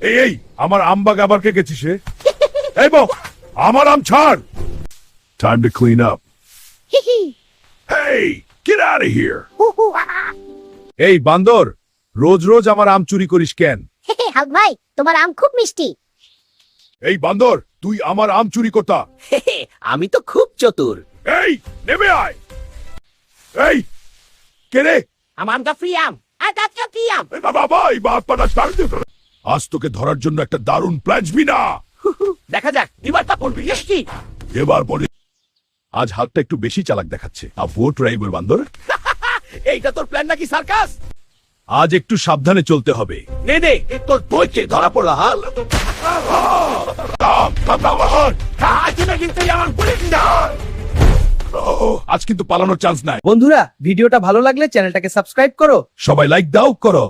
এই আমার আম বাগ আবার কে গেছিস রে? এই বক, আমার আম ছাড়। Time to clean up. Hey, get out of here. এই বান্দর, রোজ রোজ আমার আম চুরি করিস কেন? হাল্ক ভাই, তোমার আম খুব মিষ্টি। এই বান্দর, তুই আমার আম চুরি করতা। আমি তো খুব চতুর। এই, নেমে আয়। এই, কে রে? আমার আমটা ফ্রি আম। আর কাজটা ফ্রি আম। এই বাবা, এই বাপ পাটা ছাড় দে। আজ তোকে ধরার জন্য একটা দারুণ প্ল্যান না। দেখা যাক এবারটা পড়বি কি? এবার বলে আজ হাতটা একটু বেশি চালাক দেখাচ্ছে। আর ভোট রাইবার বান্দর, এইটা তোর প্ল্যান নাকি সার্কাস? আজ একটু সাবধানে চলতে হবে। নে নে, তোর বইকে ধরা পড়লা হাল। আজ কিন্তু পালানোর চান্স নাই। বন্ধুরা, ভিডিওটা ভালো লাগলে চ্যানেলটাকে সাবস্ক্রাইব করো। সবাই লাইক দাও করো।